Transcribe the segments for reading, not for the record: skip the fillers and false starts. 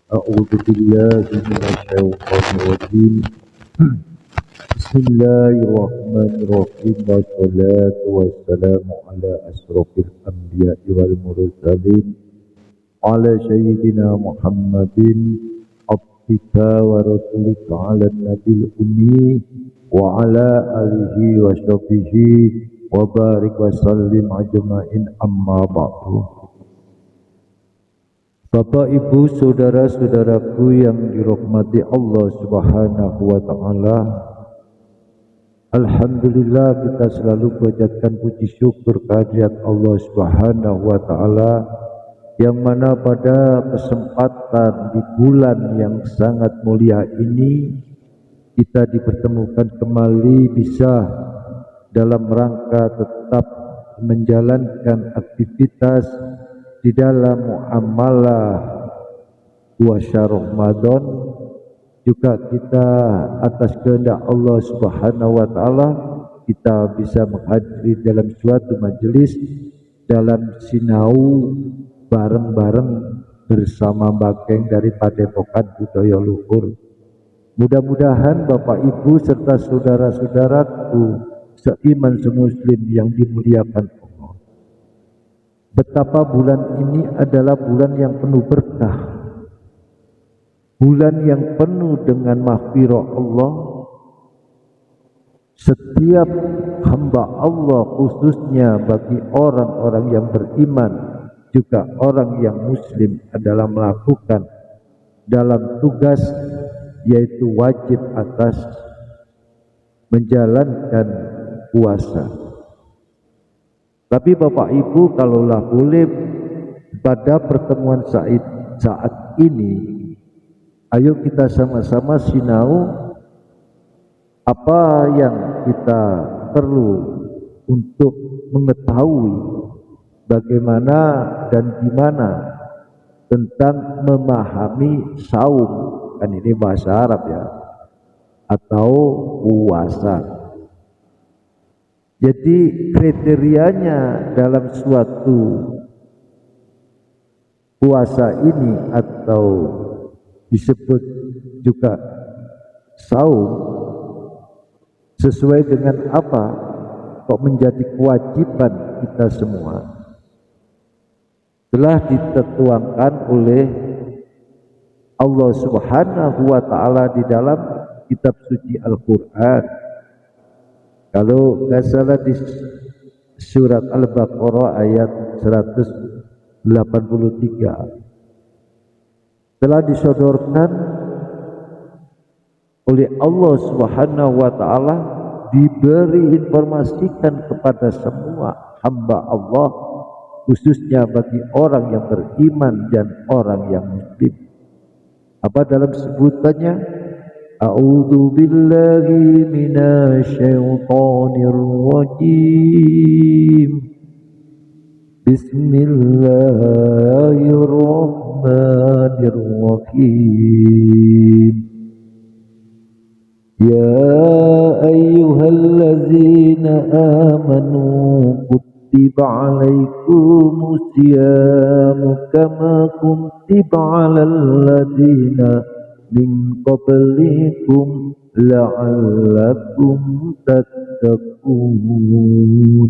أعوذ بالله من الشيطان الرجيم. بسم الله الرحمن الرحيم والصلاة والسلام على أشرف الأنبياء والمرسلين على سيدنا محمد عبدك ورسولك على النبي الأمي وعلى آله وصحبه وبارك وسلم أجمعين أما بعد. Bapak, Ibu, saudara-saudaraku yang dirahmati Allah Subhanahu wa taala. Alhamdulillah, kita selalu panjatkan puji syukur kehadirat Allah Subhanahu wa taala yang mana pada kesempatan di bulan yang sangat mulia ini kita dipertemukan kembali bisa dalam rangka tetap menjalankan aktivitas di dalam muamalah puasa Ramadan. Juga kita atas kehendak Allah Subhanahu wa taala kita bisa menghadiri dalam suatu majelis dalam sinau bareng-bareng bersama Bakeng dari Padepokan Budaya Luhur. Mudah-mudahan Bapak Ibu serta saudara-saudaraku seiman semuslim yang dimuliakan Allah, betapa bulan ini adalah bulan yang penuh berkah, bulan yang penuh dengan maghfirah Allah. Setiap hamba Allah, khususnya bagi orang-orang yang beriman, juga orang yang muslim, adalah melakukan dalam tugas, yaitu wajib atas menjalankan puasa. Tapi Bapak Ibu, kalaulah boleh pada pertemuan saat ini, ayo kita sama-sama sinau apa yang kita perlu untuk mengetahui bagaimana dan gimana tentang memahami saum, kan ini bahasa Arab ya, atau puasa. Jadi kriterianya dalam suatu puasa ini atau disebut juga saum, sesuai dengan apa kok menjadi kewajiban kita semua, telah ditetuangkan oleh Allah Subhanahu wa taala di dalam kitab suci Al-Qur'an. Kalau nggak salah di surat Al-Baqarah ayat 183 telah disodorkan oleh Allah Subhanahu wa taala, diberi informasikan kepada semua hamba Allah, khususnya bagi orang yang beriman dan orang yang muslim. Apa dalam sebutannya? A'udzu billahi minasyaitonir rajim. Bismillahirrahmanirrahim. Ya ayyuhallazina amanu kutiba alaikumus siyamu kama kutiba alal ladzina min qablikum la'allakum tattaqun.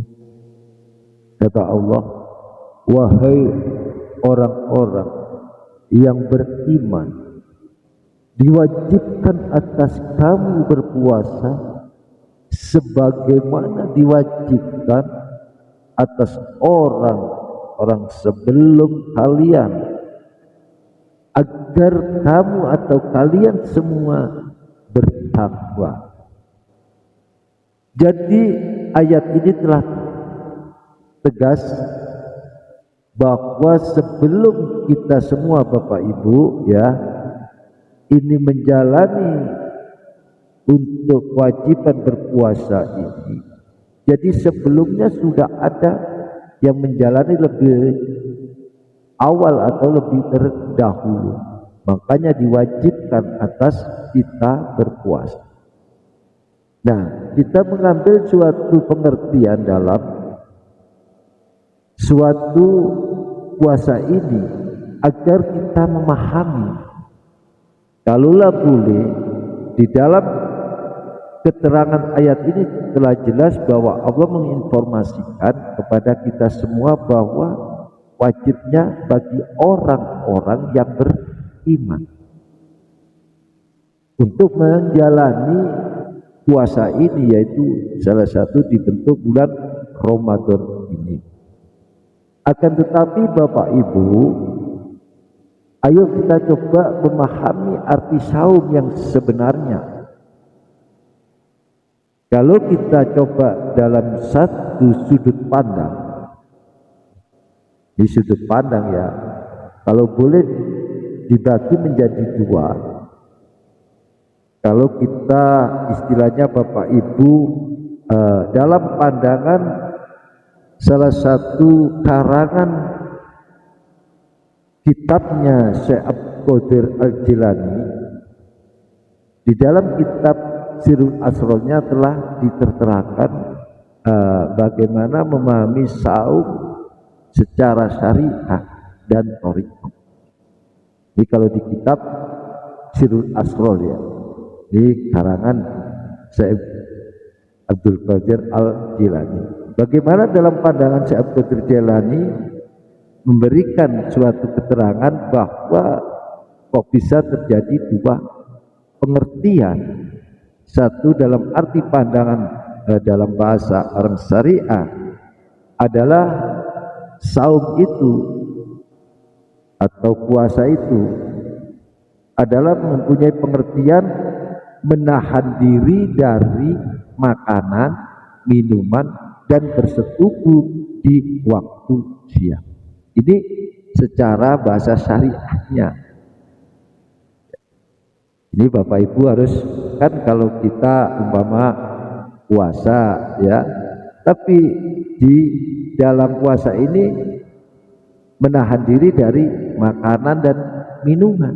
Kata Allah, wahai orang-orang yang beriman, diwajibkan atas kamu berpuasa sebagaimana diwajibkan atas orang-orang sebelum kalian, agar kamu atau kalian semua bertakwa. Jadi ayat ini telah tegas bahwa sebelum kita semua Bapak Ibu ya ini menjalani untuk kewajiban berpuasa ini, jadi sebelumnya sudah ada yang menjalani lebih awal atau lebih terdahulu, makanya diwajibkan atas kita berpuasa. Nah, kita mengambil suatu pengertian dalam suatu puasa ini agar kita memahami Kalaulah boleh, di dalam keterangan ayat ini telah jelas bahwa Allah menginformasikan kepada kita semua bahwa wajibnya bagi orang-orang yang beriman untuk menjalani puasa ini, yaitu salah satu dibentuk bulan Ramadan ini. Akan tetapi Bapak Ibu, ayo kita coba memahami arti saum yang sebenarnya. Kalau kita coba dalam satu sudut pandang, di sudut pandang ya, kalau boleh dibagi menjadi dua. Kalau kita istilahnya Bapak Ibu dalam pandangan salah satu karangan kitabnya Syekh Abdul Qadir Al-Jilani, di dalam kitab Sirrul Asrarnya telah diterterakan bagaimana memahami saum secara syariah dan thariqah. Ini kalau di kitab Sirrul Asrar ya, di karangan Syekh Abdul Qadir Al-Jilani. Bagaimana dalam pandangan Syekh Abdul Qadir Jilani memberikan suatu keterangan bahwa kok bisa terjadi dua pengertian. Satu dalam arti pandangan dalam bahasa orang syariah adalah saum itu atau puasa itu adalah mempunyai pengertian menahan diri dari makanan, minuman, dan bersetubuh di waktu siang. Ini secara bahasa syariahnya. Ini Bapak Ibu harus, kan kalau kita umpama puasa ya, tapi di dalam puasa ini menahan diri dari makanan dan minuman.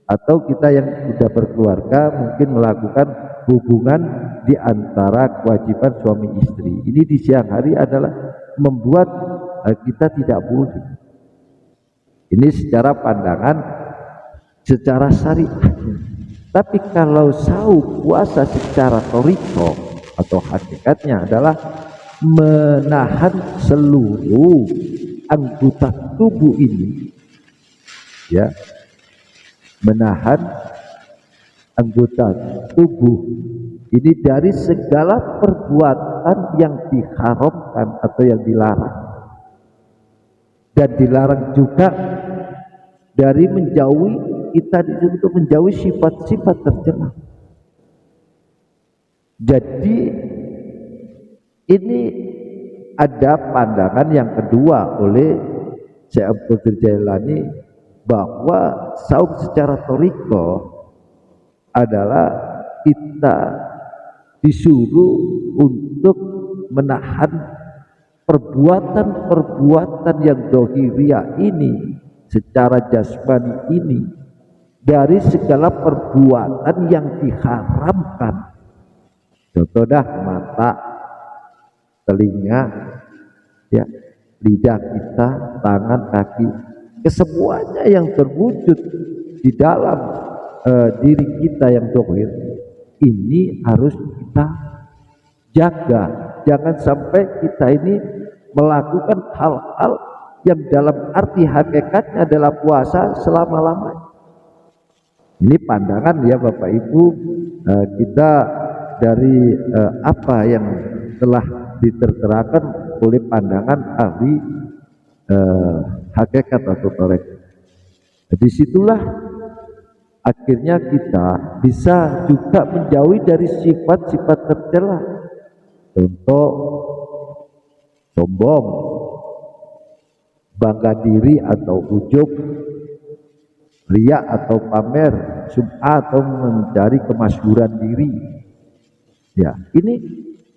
Atau kita yang sudah berkeluarga mungkin melakukan hubungan di antara kewajiban suami istri. Ini di siang hari adalah membuat kita tidak boleh. Ini secara pandangan secara syariah. Tapi kalau saum puasa secara thariqah atau hakikatnya adalah menahan seluruh anggota tubuh ini, ya, menahan anggota tubuh ini dari segala perbuatan yang diharamkan atau yang dilarang, dan dilarang juga dari menjauhi kita untuk menjauhi sifat-sifat tercela. Jadi ini ada pandangan yang kedua oleh Syekh Abdul Qadir Jailani bahwa saum secara thariqah adalah kita disuruh untuk menahan perbuatan-perbuatan yang dohiriyah ini secara jasmani ini dari segala perbuatan yang diharamkan. Contoh dah, mata, telinga, ya, lidah kita, tangan, kaki, kesemuanya yang terwujud di dalam diri kita yang dohir ini harus kita jaga. Jangan sampai kita ini melakukan hal-hal yang dalam arti hakikatnya adalah puasa selama-lamanya. Ini pandangan ya Bapak Ibu, kita dari apa yang telah diterterakan oleh pandangan ahli hakikat atau thariqah. Disitulah akhirnya kita bisa juga menjauhi dari sifat-sifat tercela. Contoh sombong, bangga diri atau ujub, riya atau pamer, sum'ah atau mencari kemasyhuran diri. Ya, ini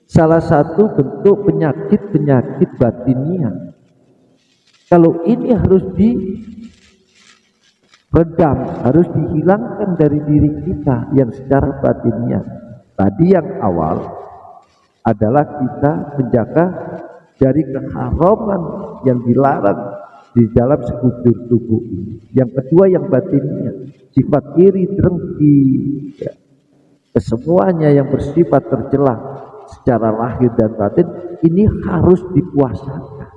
salah satu bentuk penyakit-penyakit batiniah. Kalau ini harus diredam, harus dihilangkan dari diri kita yang secara batiniah. Tadi yang awal adalah kita menjaga dari keharaman yang dilarang di dalam sekujur tubuh ini. Yang kedua yang batinnya, sifat iri, dengki, ya, kesemuanya yang bersifat tercela secara lahir dan batin, ini harus dipuasakan.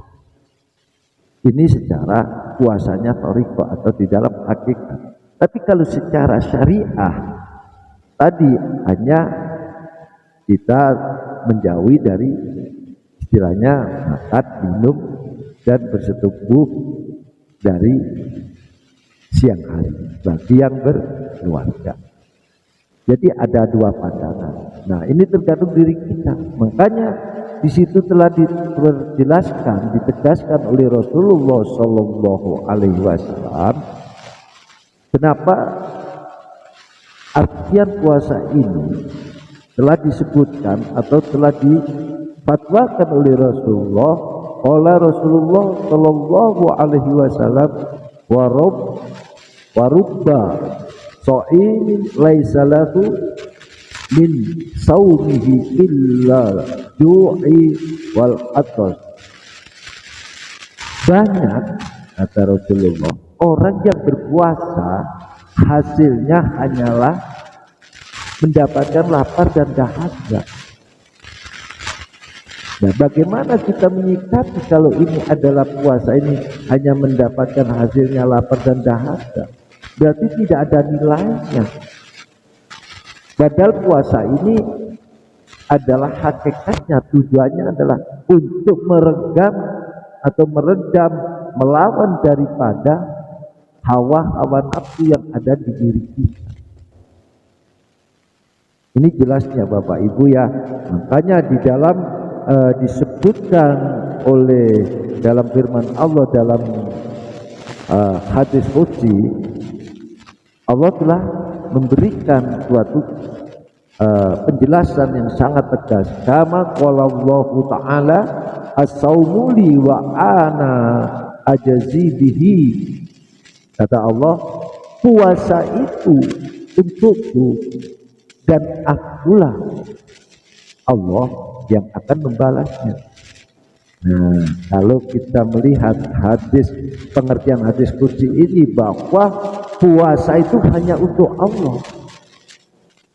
Ini secara puasanya thariqah atau di dalam hakikat. Tapi kalau secara syariah tadi hanya kita menjauhi dari istilahnya makan, minum, dan bersetubuh dari siang hari bagi yang berkeluarga. Jadi ada dua pandangan. Nah, ini tergantung diri kita. Makanya di situ telah dijelaskan, ditegaskan oleh Rasulullah Shallallahu Alaihi Wasallam. Kenapa artian puasa ini telah disebutkan atau telah difatwakan oleh Rasulullah. Oleh Rasulullah Shallallahu Alaihi Wasallam, warubba sha'imin laisa lahu min saumihi illa ju'i wal atas. Banyak, kata Rasulullah, orang yang berpuasa hasilnya hanyalah mendapatkan lapar dan dahaga. Nah, bagaimana kita menyikapi kalau ini adalah puasa ini hanya mendapatkan hasilnya lapar dan dahaga? Berarti tidak ada nilainya. Padahal puasa ini adalah hakikatnya, tujuannya adalah untuk meredam atau meredam, melawan daripada hawa-hawa nafsu yang ada di diri kita. Ini jelasnya Bapak Ibu ya. Makanya di dalam disebutkan oleh dalam firman Allah dalam hadis qudsi, Allah telah memberikan suatu penjelasan yang sangat tegas. Kama qala Allahu ta'ala as-saumu li wa ana ajzi bihi. Kata Allah, puasa itu untukku dan akulah Allah yang akan membalasnya. Nah, kalau kita melihat hadis, pengertian hadis qudsi ini bahwa puasa itu hanya untuk Allah,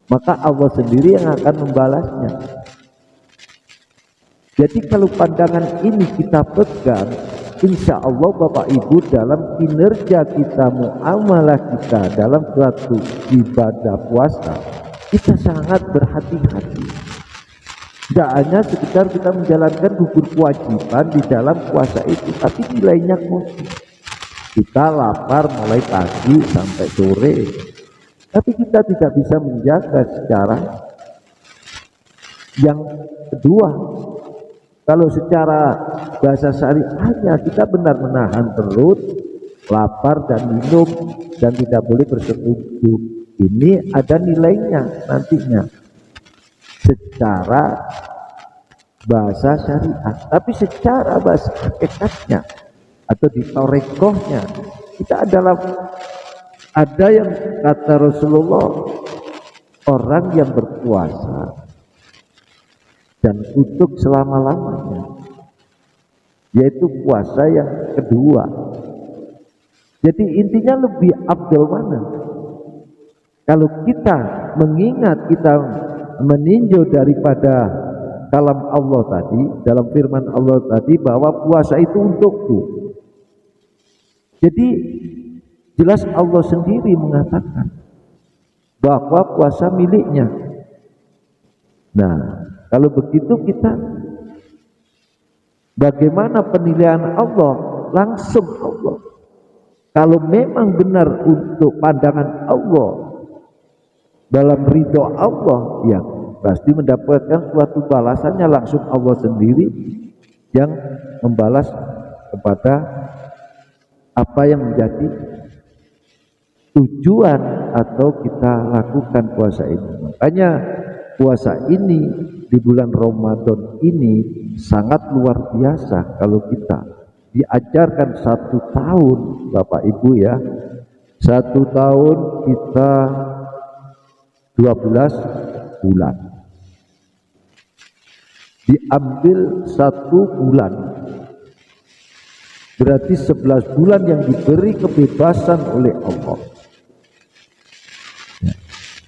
maka Allah sendiri yang akan membalasnya. Jadi kalau pandangan ini kita pegang, insya Allah Bapak Ibu dalam kinerja kita, muamalah kita dalam suatu ibadah puasa, kita sangat berhati-hati. Tidak hanya sekedar kita menjalankan gugur kewajiban di dalam puasa itu, tapi nilainya khusus. Kita lapar mulai pagi sampai sore, tapi kita tidak bisa menjaga secara yang kedua. Kalau secara bahasa syariahnya kita benar menahan perut, lapar dan minum, dan tidak boleh bersetubuh. Ini ada nilainya nantinya secara bahasa syariah, tapi secara bahasa hakikatnya atau di thariqahnya kita adalah ada yang kata Rasulullah, orang yang berpuasa dan kutuk selama-lamanya, yaitu puasa yang kedua. Jadi intinya lebih afdal mana? Kalau kita mengingat, kita meninjau daripada kalam Allah tadi, dalam firman Allah tadi bahwa puasa itu untukku. Jadi jelas Allah sendiri mengatakan bahwa puasa miliknya. Nah, kalau begitu kita bagaimana penilaian Allah? Langsung Allah. Kalau memang benar untuk pandangan Allah, dalam ridho Allah, ya pasti mendapatkan suatu balasannya langsung Allah sendiri yang membalas kepada apa yang menjadi tujuan atau kita lakukan puasa ini. Makanya puasa ini di bulan Ramadan ini sangat luar biasa. Kalau kita diajarkan 1 tahun Bapak Ibu ya, 1 tahun kita 12 bulan, diambil 1 bulan berarti 11 bulan yang diberi kebebasan oleh Allah.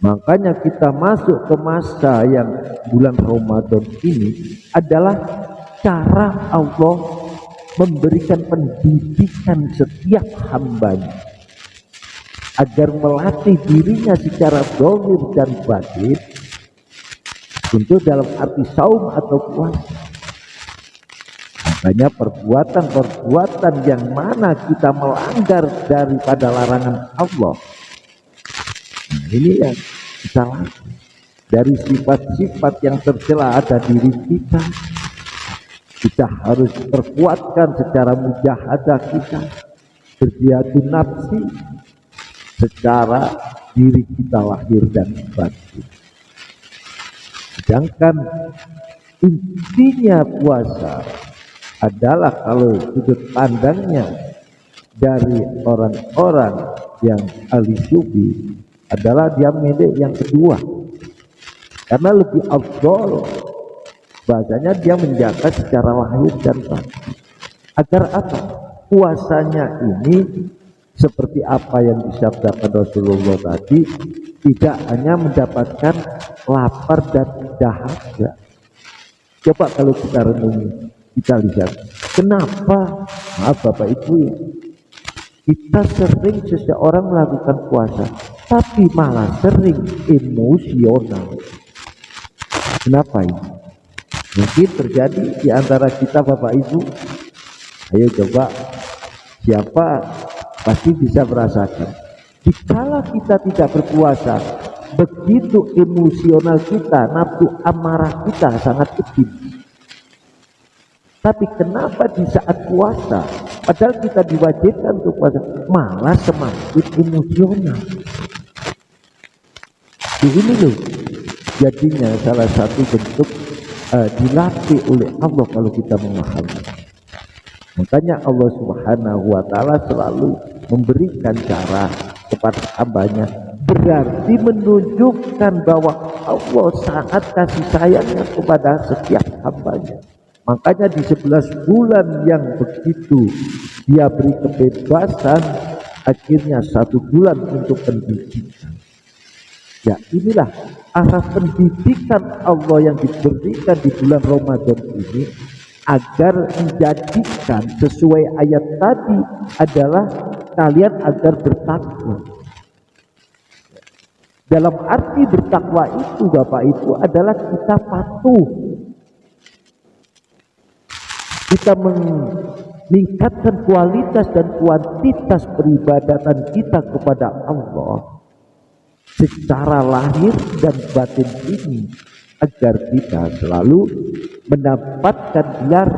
Makanya kita masuk ke masa yang bulan Ramadan ini adalah cara Allah memberikan pendidikan setiap hambanya agar melatih dirinya secara zahir dan batin untuk dalam arti saum atau puasa. Makanya perbuatan-perbuatan yang mana kita melanggar daripada larangan Allah, nah ini yang kita lakukan. Dari sifat-sifat yang tercela ada diri kita harus perkuatkan secara mujahadah kita, berjihad nafsi secara diri kita lahir dan batin. Sedangkan intinya puasa adalah kalau sudut pandangnya dari orang-orang yang ahli sufi adalah dia milik yang kedua, karena lebih afdol bahasanya dia menjaga secara lahir dan batin. Agar apa? Puasanya ini seperti apa yang disabdakan Rasulullah tadi, tidak hanya mendapatkan lapar dan dahaga. Coba kalau kita renungi, kita lihat kenapa, maaf Bapak Ibu, kita sering seseorang melakukan puasa tapi malah sering emosional. Kenapa ini? Mungkin terjadi di antara kita Bapak Ibu. Ayo coba, siapa pasti bisa merasakan, jika kita tidak berpuasa, begitu emosional kita, nafsu amarah kita sangat kecil. Tapi kenapa di saat puasa, padahal kita diwajibkan untuk puasa, malah semakin emosional? Ini loh jadinya salah satu bentuk dilatih oleh Allah kalau kita memahami. Makanya Allah Subhanahu wa Ta'ala selalu memberikan cara kepada hambanya, berarti menunjukkan bahwa Allah sangat kasih sayangnya kepada setiap hambanya. Makanya di 11 bulan yang begitu dia beri kebebasan, akhirnya 1 bulan untuk pendidikan. Ya, inilah arah pendidikan Allah yang diberikan di bulan Ramadan ini, agar menjadikan sesuai ayat tadi adalah kalian agar bertakwa. Dalam arti bertakwa itu Bapak Ibu adalah kita patuh, kita meningkatkan kualitas dan kuantitas peribadatan kita kepada Allah secara lahir dan batin ini, agar kita selalu mendapatkan gelar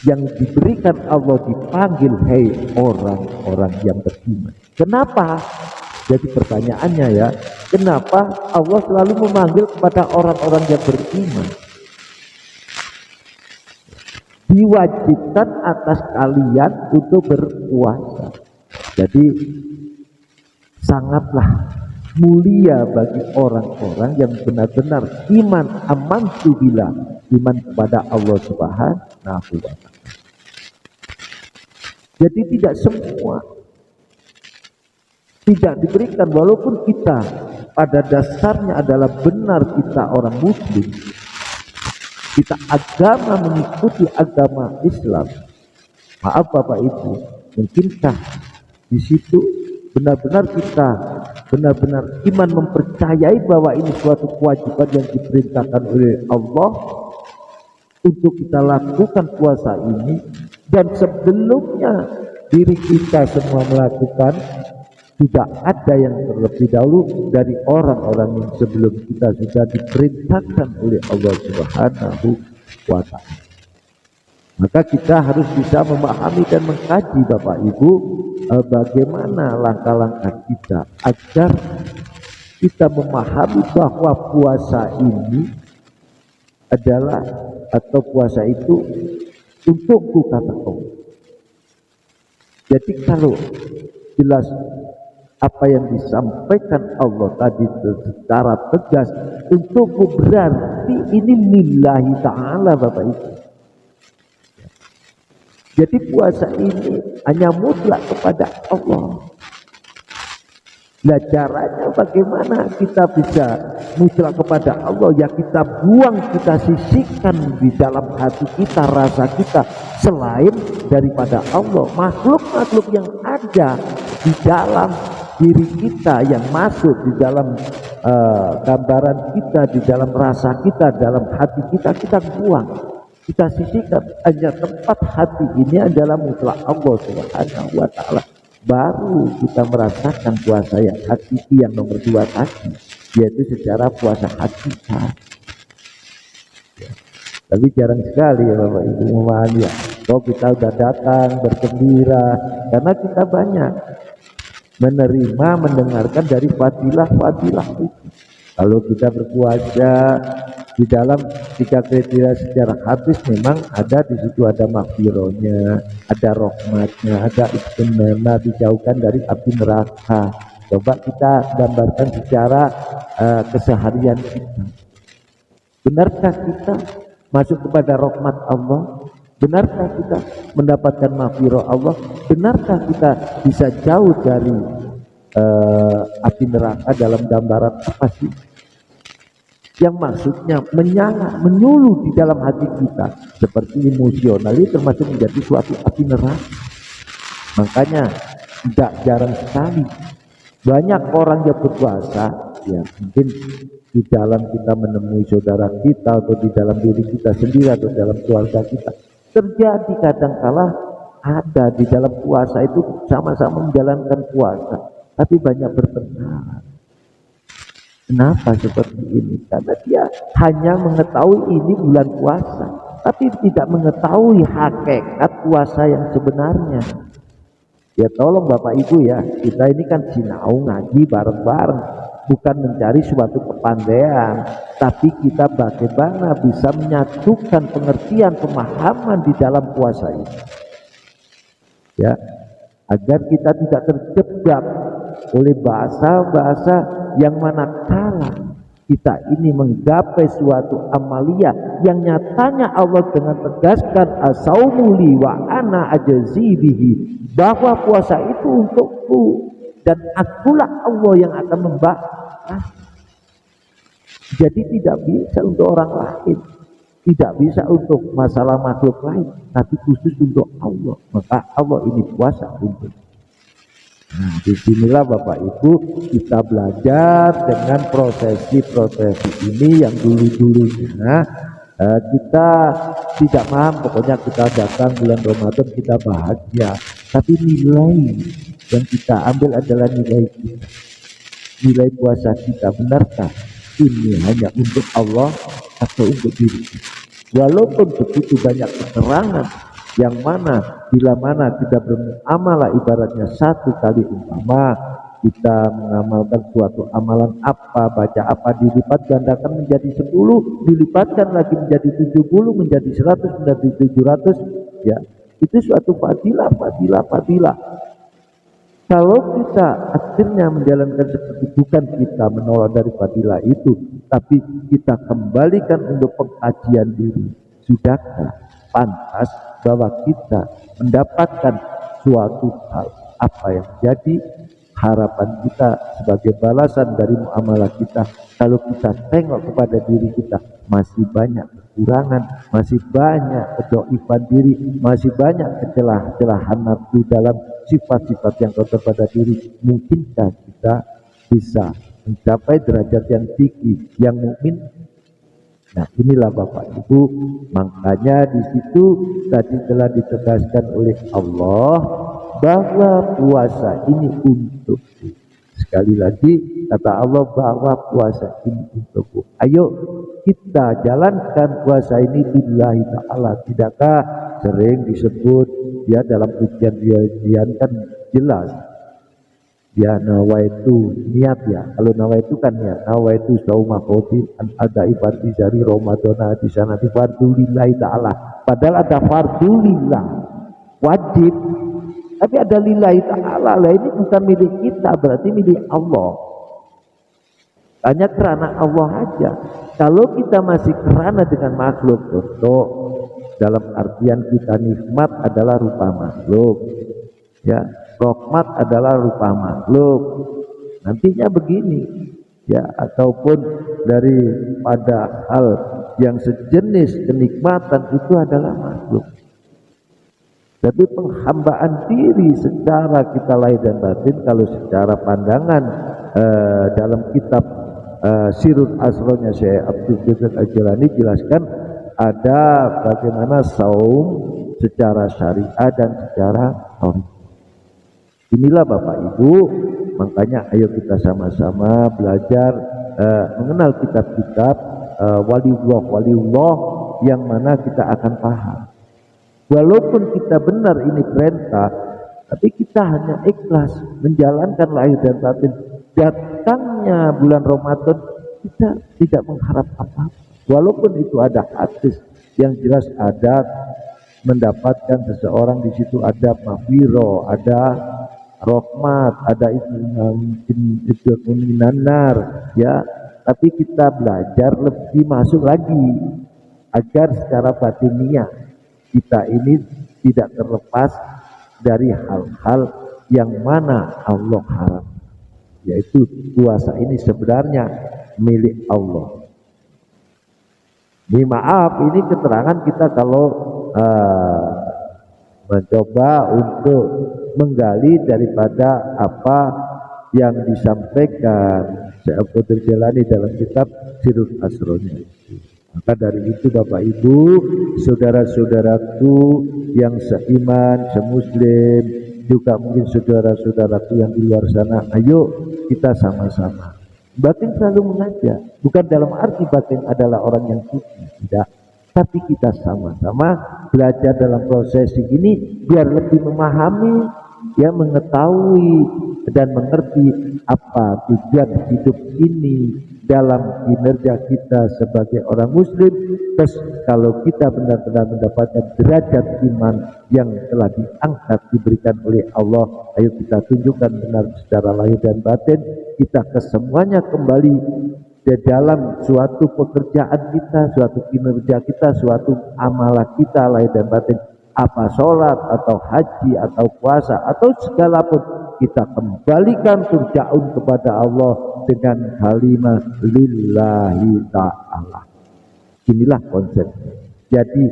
yang diberikan Allah, dipanggil hei orang-orang yang beriman. Kenapa? Jadi pertanyaannya ya, kenapa Allah selalu memanggil kepada orang-orang yang beriman? Diwajibkan atas kalian untuk berpuasa. Jadi sangatlah mulia bagi orang-orang yang benar-benar iman, amantu billah, iman kepada Allah Subhanahu wa Ta'ala. Jadi tidak semua tidak diberikan, walaupun kita pada dasarnya adalah benar kita orang muslim, kita agama mengikuti agama Islam. Maaf Bapak Ibu, mungkinkah di situ benar-benar kita benar-benar iman mempercayai bahwa ini suatu kewajiban yang diperintahkan oleh Allah untuk kita lakukan puasa ini, dan sebelumnya diri kita semua melakukan, tidak ada yang terlebih dahulu dari orang-orang yang sebelum kita sudah diperintahkan oleh Allah Subhanahu wa Ta'ala. Maka kita harus bisa memahami dan mengkaji Bapak Ibu, bagaimana langkah-langkah kita agar kita memahami bahwa puasa ini adalah, atau puasa itu untukku, kata Allah. Jadi kalau jelas apa yang disampaikan Allah tadi secara tegas, untukku, berarti ini lillahi ta'ala Bapak Ibu. Jadi puasa ini hanya mutlak kepada Allah. Nah caranya bagaimana kita bisa mutlak kepada Allah? Ya kita buang, kita sisihkan di dalam hati kita, rasa kita selain daripada Allah. Makhluk-makhluk yang ada di dalam diri kita, yang masuk di dalam gambaran kita, di dalam rasa kita, dalam hati kita, kita buang, kita sisihkan. Hanya tempat hati ini adalah mutlak Allah Subhanahu wa ta'ala. Baru kita merasakan puasa yang hakiki, yang nomor 2 tadi, yaitu secara puasa hakikat. Ya. Tapi jarang sekali ya Bapak Ibu memahami ya. Oh kita udah datang bergembira karena kita banyak menerima, mendengarkan dari fadilah-fadilah itu. Kalau kita berpuasa di dalam 3 kriteria secara hadis, memang ada di situ, ada maghfirahnya, ada rahmatnya, ada istimena, dijauhkan dari api neraka. Coba kita gambarkan secara keseharian kita. Benarkah kita masuk kepada rahmat Allah? Benarkah kita mendapatkan maghfirah Allah? Benarkah kita bisa jauh dari api neraka? Dalam gambaran apa sih? Yang maksudnya menyala, menyuluh di dalam hati kita, seperti emosional, ini termasuk menjadi suatu api neraka. Makanya tidak jarang sekali banyak orang yang berpuasa, ya mungkin di dalam kita menemui saudara kita, atau di dalam diri kita sendiri, atau dalam keluarga kita, terjadi kadangkala ada di dalam puasa itu sama-sama menjalankan puasa, tapi banyak bertengkar. Kenapa seperti ini? Karena dia hanya mengetahui ini bulan puasa, tapi tidak mengetahui hakikat puasa yang sebenarnya. Ya tolong Bapak Ibu ya, kita ini kan sinau ngaji bareng-bareng, bukan mencari suatu kepandaian, tapi kita bagaimana bisa menyatukan pengertian, pemahaman di dalam puasa ini. Ya, agar kita tidak terjebak oleh bahasa-bahasa yang manakala kita ini menggapai suatu amalia yang nyatanya Allah dengan tegaskan as-saumu li wa ana ajzi bihi, bahwa puasa itu untukku dan akulah Allah yang akan membalas. Jadi tidak bisa untuk orang lain, tidak bisa untuk masalah makhluk lain, tapi khusus untuk Allah. Maka Allah ini puasa untuk. Nah, disinilah Bapak Ibu kita belajar dengan prosesi-prosesi ini yang dulu-dulunya kita tidak paham. Pokoknya kita datang bulan Ramadan kita bahagia, tapi nilai yang kita ambil adalah nilai kita, nilai puasa kita. Benarkah ini hanya untuk Allah atau untuk diri kita? Walaupun begitu banyak keterangan yang mana bila mana kita bermuamalah, ibaratnya satu kali umpama kita mengamalkan suatu amalan apa, baca apa, dilipat gandakan menjadi 10, dilipatkan lagi menjadi 70, menjadi 100, menjadi 700, ya itu suatu fadilah. Kalau kita akhirnya menjalankan seperti, bukan kita menolak dari fadilah itu, tapi kita kembalikan untuk pengkajian diri. Sudahkah pantas bahwa kita mendapatkan suatu hal apa yang jadi harapan kita sebagai balasan dari muamalah kita? Kalau kita tengok kepada diri kita, masih banyak kekurangan, masih banyak kedoifan diri, masih banyak kecelahan nafsu dalam sifat-sifat yang kotor pada diri. Mungkinkah kita bisa mencapai derajat yang tinggi, yang mukmin? Nah inilah Bapak Ibu, makanya di situ tadi telah ditegaskan oleh Allah bahwa puasa ini untukku. Sekali lagi kata Allah bahwa puasa ini untukku. Ayo kita jalankan puasa ini lillahi ta'ala. Tidakkah sering disebut ya dalam ujian kan jelas ya nawaitu, niat ya. Kalau nawaitu kan ya nawaitu sauma qoti an ada ibadi dari Ramadan di sana di fardulillahi ta'ala. Padahal ada fardulillah wajib, tapi ada lillahi ta'ala. Lah ini bukan milik kita, berarti milik Allah. Hanya kerana Allah aja. Kalau kita masih kerana dengan makhluk, contoh dalam artian kita nikmat adalah rupa makhluk, ya rahmat adalah rupa makhluk, nantinya begini ya, ataupun daripada hal yang sejenis kenikmatan itu adalah makhluk. Tapi penghambaan diri secara kita lahir dan batin, kalau secara pandangan dalam kitab Sirul Asronya Syekh Abdul Qadir Al-Jilani jelaskan ada bagaimana saum secara syariah dan secara tauhid. Inilah Bapak Ibu, makanya ayo kita sama-sama belajar mengenal kitab-kitab waliullah yang mana kita akan paham. Walaupun kita benar ini perintah, tapi kita hanya ikhlas menjalankan lahir dan batin. Datangnya bulan Ramadan kita tidak mengharap apa-apa. Walaupun itu ada hadis yang jelas ada mendapatkan seseorang di situ ada mafiro, ada rahmat, ada itu minanar ya. Tapi kita belajar lebih masuk lagi agar secara batiniah kita ini tidak terlepas dari hal-hal yang mana Allah haram, yaitu puasa ini sebenarnya milik Allah. Ini maaf, ini keterangan kita kalau mencoba untuk menggali daripada apa yang disampaikan Syekh Abdul Qadir Jilani dalam kitab Sirul Asronya. Maka dari itu Bapak Ibu, saudara-saudaraku yang seiman, semuslim, juga mungkin saudara-saudaraku yang di luar sana, ayo kita sama-sama. Batin selalu mengajak, bukan dalam arti batin adalah orang yang suci, tidak. Tapi kita sama-sama belajar dalam proses ini biar lebih memahami, ya, mengetahui dan mengerti apa tujuan hidup ini dalam kinerja kita sebagai orang muslim. Terus kalau kita benar-benar mendapatkan derajat iman yang telah diangkat, diberikan oleh Allah, ayo kita tunjukkan benar secara lahir dan batin, kita kesemuanya kembali di dalam suatu pekerjaan kita, suatu kinerja kita, suatu amalan kita lahir dan batin, apa sholat atau haji atau puasa atau segala pun, kita kembalikan turja'un kepada Allah dengan kalimat lillahi ta'ala. Inilah konsepnya. Jadi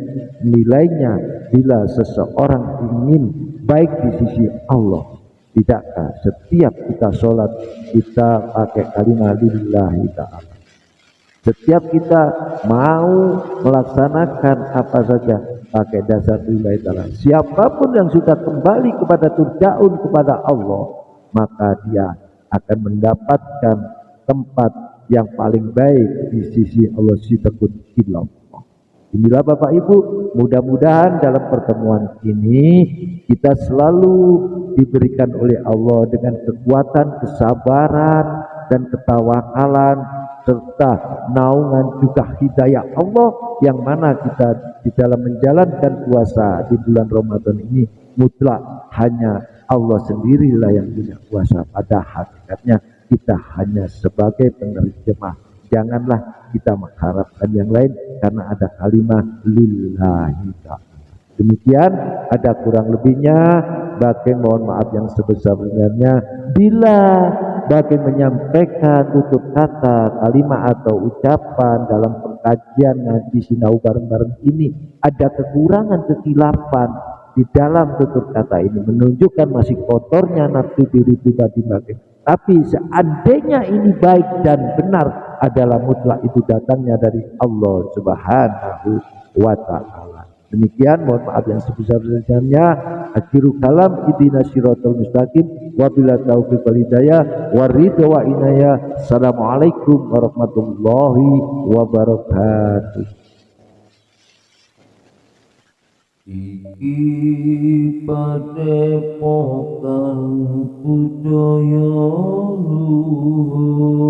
nilainya bila seseorang ingin baik di sisi Allah, tidakkah setiap kita sholat kita pakai kalimat lillahi ta'ala? Setiap kita mau melaksanakan apa saja pakai dasar lillahi ta'ala. Siapapun yang sudah kembali kepada turja'un kepada Allah, maka dia akan mendapatkan tempat yang paling baik di sisi Allah Subhanahu wa ta'ala. Inilah Bapak Ibu, mudah-mudahan dalam pertemuan ini kita selalu diberikan oleh Allah dengan kekuatan, kesabaran dan ketawakalan serta naungan juga hidayah Allah, yang mana kita di dalam menjalankan puasa di bulan Ramadan ini mutlak hanya Allah sendirilah yang punya kuasa. Pada hakikatnya kita hanya sebagai penerjemah. Janganlah kita mengharapkan yang lain, karena ada kalimat lillahi ta'ala. Demikian, ada kurang lebihnya, Bakin mohon maaf yang sebesar-besarnya bila Bakin menyampaikan tutur kata, kalimat atau ucapan dalam pengkajian ngaji sinau bareng-bareng ini ada kekurangan, kekilafan di dalam tutur kata ini, menunjukkan masih kotornya nafsu diri pribadi Bakin. Tapi seandainya ini baik dan benar, adalah mutlak itu datangnya dari Allah Subhanahu wa ta'ala. Demikian, mohon maaf yang sebesar-besarnya. Akhiru kalam, ihdinas siratal mustaqim, wabillahi taufiq wal hidayah, waridha wa inayah. Assalamualaikum warahmatullahi wabarakatuh. Iki padepokan budaya luhur